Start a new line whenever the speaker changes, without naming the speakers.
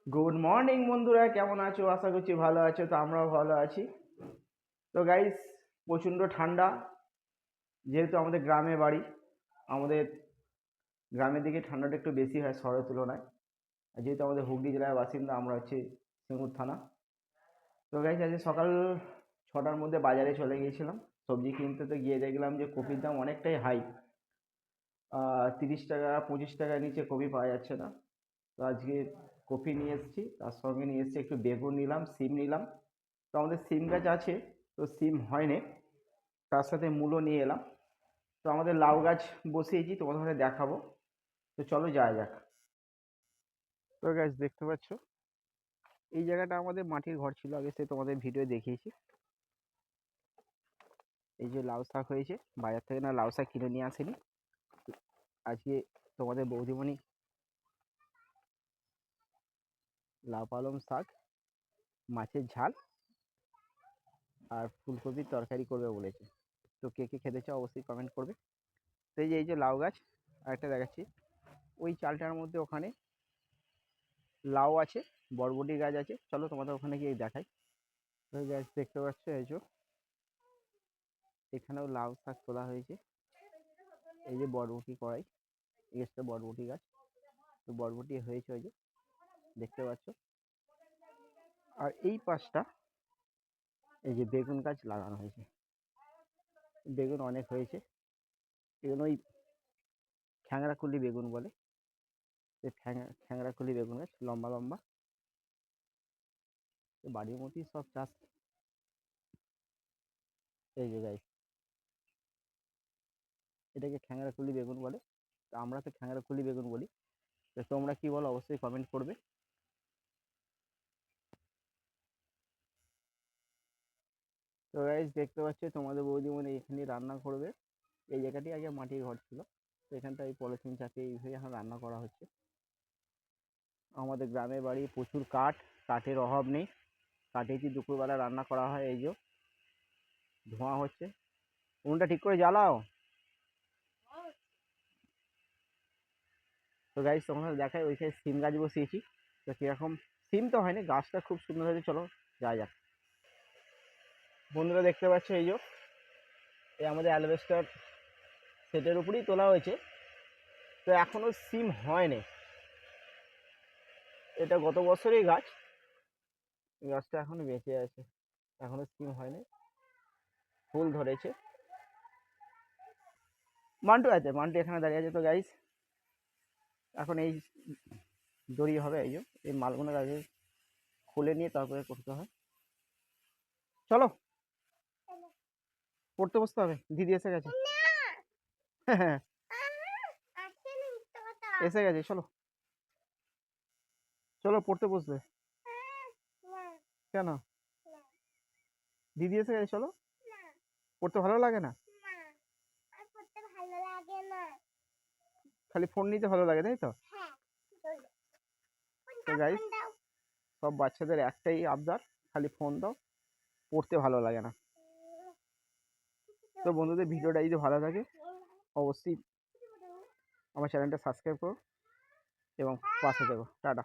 Good morning বন্ধুরা, কেমন আছো? আশা করছি ভালো আছো। তো আমরাও ভালো আছি। তো গাইস, প্রচণ্ড ঠান্ডা। যেহেতু আমাদের গ্রামে বাড়ি, আমাদের গ্রামের দিকে ঠান্ডাটা একটু বেশি হয় শহরের তুলনায়। আর যেহেতু আমাদের হুগলি জেলার বাসিন্দা, আমরা হচ্ছে সিঙ্গুর থানা। তো গাইস, আজকে সকাল 6টার মধ্যে বাজারে চলে গিয়েছিলাম সবজি কিনতে। তো গিয়ে দেখলাম যে কপির দাম অনেকটাই হাই। 30 টাকা 25 টাকার নিচে কপি পাওয়া যাচ্ছে না। তো আজকে কপি নিয়ে এসেছি, তার সঙ্গে নিয়ে এসেছি একটু বেগুন নিলাম, সিম নিলাম। তো আমাদের সিম গাছ আছে, তো সিম হয়নি, তার সাথে মূলো নিয়ে এলাম। তো আমাদের লাউ গাছ বসিয়েছি, তোমাদের সাথে দেখাবো। তো চলো যাওয়া যাক। তো গাছ দেখতে পাচ্ছ, এই জায়গাটা আমাদের মাটির ঘর ছিল আগে, সে তোমাদের ভিডিও দেখিয়েছি। এই যে লাউ শাক হয়েছে, বাজার থেকে না লাউ শাক কিনে নিয়ে আসেনি। আজকে তোমাদের বৌদিমণি লাউ পালং শাক, মাছের ঝাল আর ফুলকপির তরকারি করবে বলেছে। তো কে কে খেতে চাও অবশ্যই কমেন্ট করবে। তো এই যে লাউ গাছ, আরেকটা দেখাচ্ছি। ওই চালটার মধ্যে ওখানে লাউ আছে, বরবটি গাছ আছে। চলো তোমাদের ওখানে গিয়ে দেখাই। তো গাছ দেখতে পাচ্ছ, এই যে এখানেও লাউ শাক তোলা হয়েছে। এই যে বরবটি কড়াই, এসছে বরবটি গাছ। তো বরবটি হয়েছে, ওই যে দেখতে পাচ্ছ। আর এই পাশটা এই যে বেগুন গাছ লাগানো হয়েছে। বেগুন অনেক হয়েছে। এগুলো ওই খ্যাংরাকুলি বেগুন বলে। খ্যাংরাকুলি বেগুন গাছ লম্বা লম্বা। বাড়ির মধ্যেই সব চাষ। এই যে গাছ, এটাকে খ্যাংরাকুলি বেগুন বলে। তো আমরা তো খ্যাংরাকুলি বেগুন বলি। তো তোমরা কি বলো অবশ্যই কমেন্ট করবে। তো গাইস দেখতে পাচ্ছ, তোমাদের বৌদিমণি এখানে রান্না করবে। এই জায়গাটি আগে মাটির ঘর ছিল, তো এখানটা এই পলিথিন চাপিয়ে এইভাবে এখন রান্না করা হচ্ছে। আমাদের গ্রামের বাড়ি, প্রচুর কাঠ, কাঠের অভাব নেই। কাঠেই দুপুরবেলা রান্না করা হয়। এই যে ধোঁয়া হচ্ছে, উনুনটা ঠিক করে জ্বালাও। তো গাইস তোমাদের দেখায়, ওইখানে সিম গাছ বসিয়েছি। তো কিরকম, সিম তো হয়নি, গাছটা খুব সুন্দর হয়েছে। চলো যাওয়া যাক। বন্ধুরা দেখতে পাচ্ছ, এই যে এই আমাদের অ্যালবেস্টার সেটের উপরেই তোলা হয়েছে। তো এখনো সিম হয়নি। এটা গত বছরই গাছ, গাছটা এখনো বেঁচে আছে, এখনো সিম হয়নি, ফুল ধরেছে। মান্টু আছে, মান্টু এখানে দাঁড়িয়ে আছে। তো গাইস এখন এই দড়ি হবে, এই যে এই মালগুলো আগে খুলে নিয়ে তারপরে করতে হয়। চলো পড়তে বসতে হবে, দিদি এসে গেছে। হ্যাঁ এসে গেছে, চলো চলো পড়তে বসবে। কেন? দিদি এসে গেছে, চলো। পড়তে ভালো লাগে না? খালি ফোন নিতে ভালো লাগে, তাই তো? তো গাইস, সব বাচ্চাদের একটাই আবদার, খালি ফোন দাও, পড়তে ভালো লাগে না। তো বন্ধুদের ভিডিওটা যদি ভালো লাগে অবশ্যই আমার চ্যানেলটা সাবস্ক্রাইব করো এবং পাশে থেকো। টাটা।